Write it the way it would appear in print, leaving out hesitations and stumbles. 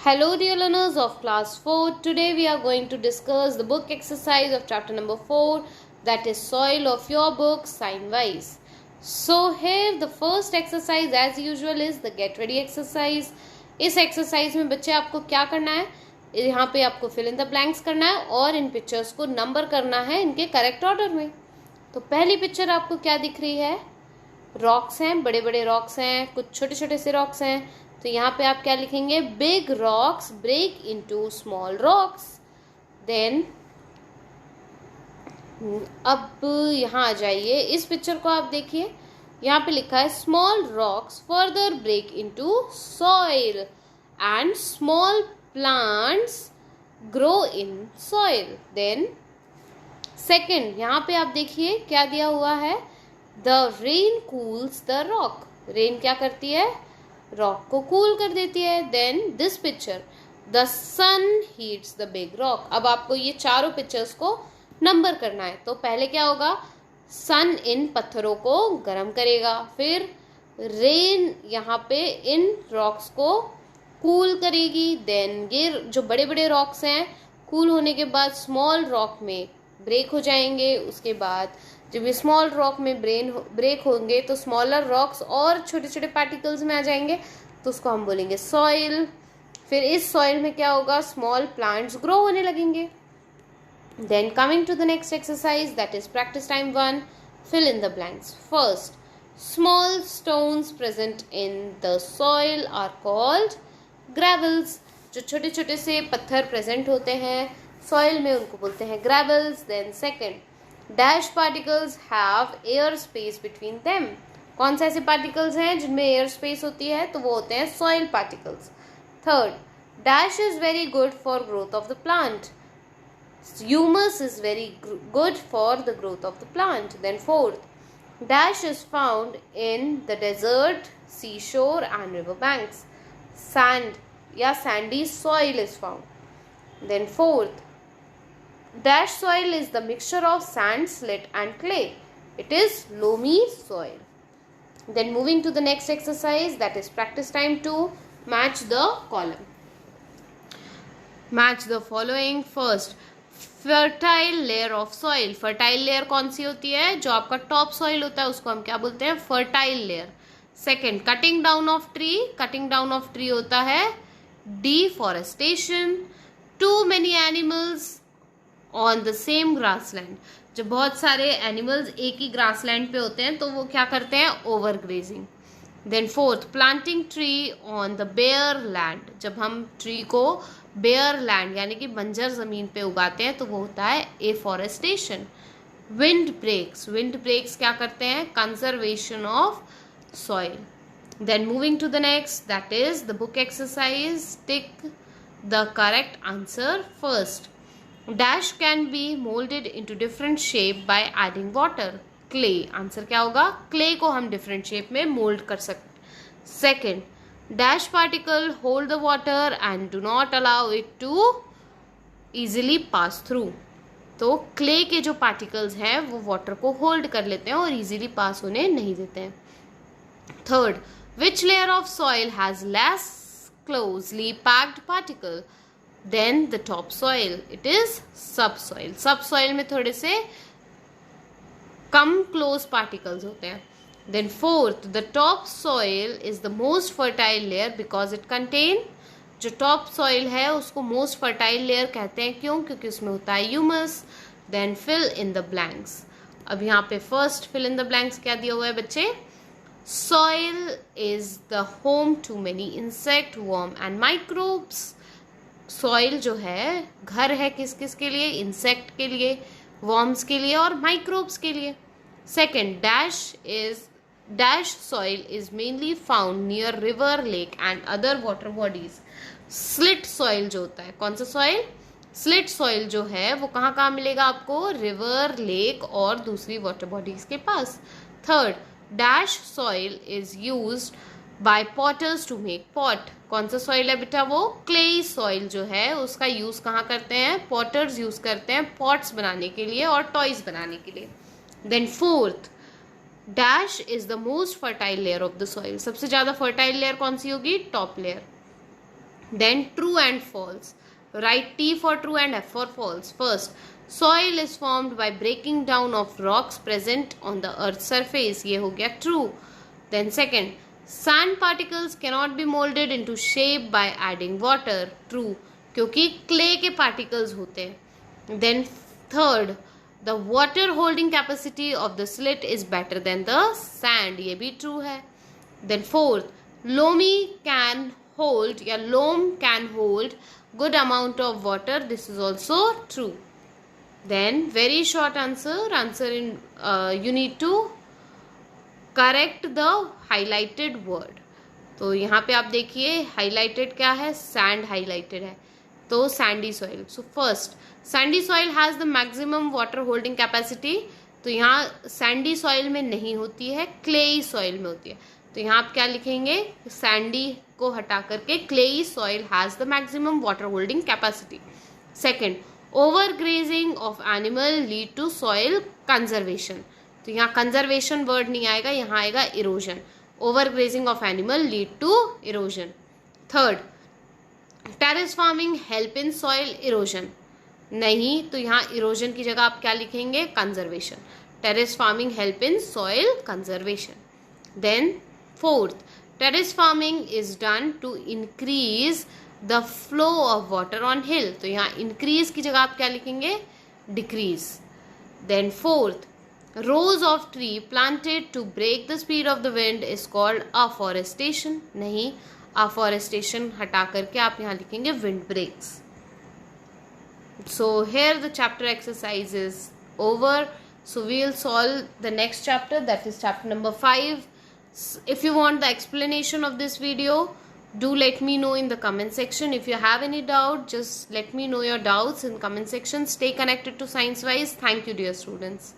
Hello dear learners of class 4. Today we are going to discuss the book exercise of chapter number 4, that is soil of your book sign wise. So here the first exercise as usual is the get ready exercise. इस exercise में बच्चे आपको क्या करना है, यहाँ पे आपको fill in the blanks करना है और इन pictures को number करना है इनके correct order में. तो पहली picture आपको क्या दिख रही है, रॉक्स हैं, बड़े बड़े रॉक्स हैं, कुछ छोटे छोटे से रॉक्स हैं. तो यहाँ पे आप क्या लिखेंगे, big rocks break into small rocks. Then अब यहाँ आ जाइए, इस पिक्चर को आप देखिए, यहाँ पे लिखा है small rocks further break into soil and small plants grow in soil. Then second, यहाँ पे आप देखिए क्या दिया हुआ है, the rain cools the rock. Rain क्या करती है, रॉक को कूल कर देती है. Then this picture, the sun heats the big rock. अब आपको ये चारों पिक्चर्स को नंबर करना है. तो पहले क्या होगा, सन इन पत्थरों को गर्म करेगा, फिर रेन यहाँ पे इन रॉक्स को कूल करेगी. देन ये जो बड़े बड़े रॉक्स हैं कूल होने के बाद स्मॉल रॉक में ब्रेक हो जाएंगे. उसके बाद जब ये स्मॉल रॉक में ब्रेक होंगे तो स्मॉलर रॉक्स और छोटे छोटे पार्टिकल्स में आ जाएंगे, तो उसको हम बोलेंगे सॉइल. फिर इस सॉइल में क्या होगा, स्मॉल प्लांट्स ग्रो होने लगेंगे. Then coming to the next exercise, that is practice time 1. Fill in the blanks. First, small stones present in the soil are called gravels. जो छोटे छोटे से पत्थर प्रेजेंट होते हैं सॉइल में उनको बोलते हैं gravels. Then second, dash particles have air space between them. कौन से ऐसे पार्टिकल्स हैं जिनमें एयर स्पेस होती है, तो वो होते हैं soil particles. Third, dash is very good for growth of the plant. Humus is very good for the growth of the plant. Then fourth, dash is found in the desert, sea shore and river banks. Sand या sandy soil is found. Then fourth, dash soil is the mixture of sand, slit and clay. It is loamy soil. Then moving to the next exercise, that is practice time 2. Match the column. Match the following. First, fertile layer of soil. Fertile layer कौन सी होती है, जो आपका top soil होता है उसको हम क्या बोलते हैं, fertile layer. Second, cutting down of tree. Cutting down of tree होता है deforestation. Too many animals on the same grassland. जब बहुत सारे एनिमल्स एक ही ग्रासलैंड पे होते हैं तो वो क्या करते हैं, overgrazing. Then fourth, planting tree on the bare land. जब हम ट्री को बेयर लैंड यानी कि बंजर जमीन पे उगाते हैं तो वो होता है afforestation. Windbreaks. Windbreaks क्या करते हैं, conservation of soil. Then moving to the next, that is the book exercise. Tick the correct answer first. Dash can be molded into different shape by adding water. Clay. Answer क्या होगा, clay को हम different shape में mold कर सकते. Second, dash particle hold the water and do not allow it to easily pass through. तो clay के जो particles हैं वो water को hold कर लेते हैं और easily pass होने नहीं देते हैं. Third, which layer of soil has less closely packed particle then the topsoil? It is subsoil. Subsoil में थोड़े से कम close particles होते हैं. Then fourth, the topsoil is the most fertile layer because it contain. जो topsoil है उसको most fertile layer कहते हैं, क्यों, क्योंकि उसमें होता है humus. Then fill in the blanks. अब यहाँ पे first fill in the blanks क्या दिया हुआ है बच्चे, soil is the home to many insect, worm and microbes. soil जो है घर है किस किस के लिए, इंसेक्ट के लिए, worms के लिए और microbes के लिए. Second, dash soil is mainly found near river, lake and other water bodies. slit soil जो होता है, कौन सा soil, slit soil जो है वो कहाँ कहाँ मिलेगा आपको, रिवर, लेक और दूसरी वाटर बॉडीज के पास. Third, dash soil is used by potters to make pot. कौन सा सॉइल है बेटा, वो क्ले सॉइल जो है उसका यूज कहाँ करते हैं, पॉटर्स यूज करते हैं पॉट्स बनाने के लिए और टॉयज बनाने के लिए. Then fourth, dash is the most fertile layer of the soil. सबसे ज्यादा फर्टाइल लेयर कौन सी होगी, top layer. Then true and false. Write T for true and F for false. First, soil is formed by breaking down of rocks present on the earth's surface. ये हो गया true. Then second, sand particles cannot be molded into shape by adding water. True, क्योंकि clay के particles होते हैं. Then third, the water holding capacity of the slit is better than the sand. ये भी true है. Then fourth, loamy can hold या loam can hold good amount of water. This is also true. Then very short answer in you need to correct the highlighted word. तो यहाँ पे आप देखिए highlighted क्या है, sand highlighted है, तो sandy soil. So first, sandy soil has the maximum water holding capacity. तो यहाँ sandy soil में नहीं होती है, clayey soil में होती है. तो यहाँ आप क्या लिखेंगे, sandy को हटा करके clayey soil has the maximum water holding capacity. Second, overgrazing of animal lead to soil conservation. तो यहाँ conservation word नहीं आएगा, यहाँ आएगा erosion. Overgrazing of animal lead to erosion. Third, terrace farming help in soil erosion. नहीं, तो यहाँ erosion की जगह आप क्या लिखेंगे, conservation. Terrace farming help in soil conservation. Then fourth, terrace farming is done to increase the flow of water on hill. तो यहाँ increase की जगह आप क्या लिखेंगे, decrease. Then fourth, rows of tree planted to break the speed of the wind is called afforestation. नहीं, afforestation हटा करके आप यहाँ लिखेंगे wind breaks. So here the chapter exercise is over. So we will solve the next chapter, that is chapter number 5. If you want the explanation of this video, do let me know in the comment section. If you have any doubt, just let me know your doubts in the comment section. Stay connected to Science Wise. Thank you, dear students.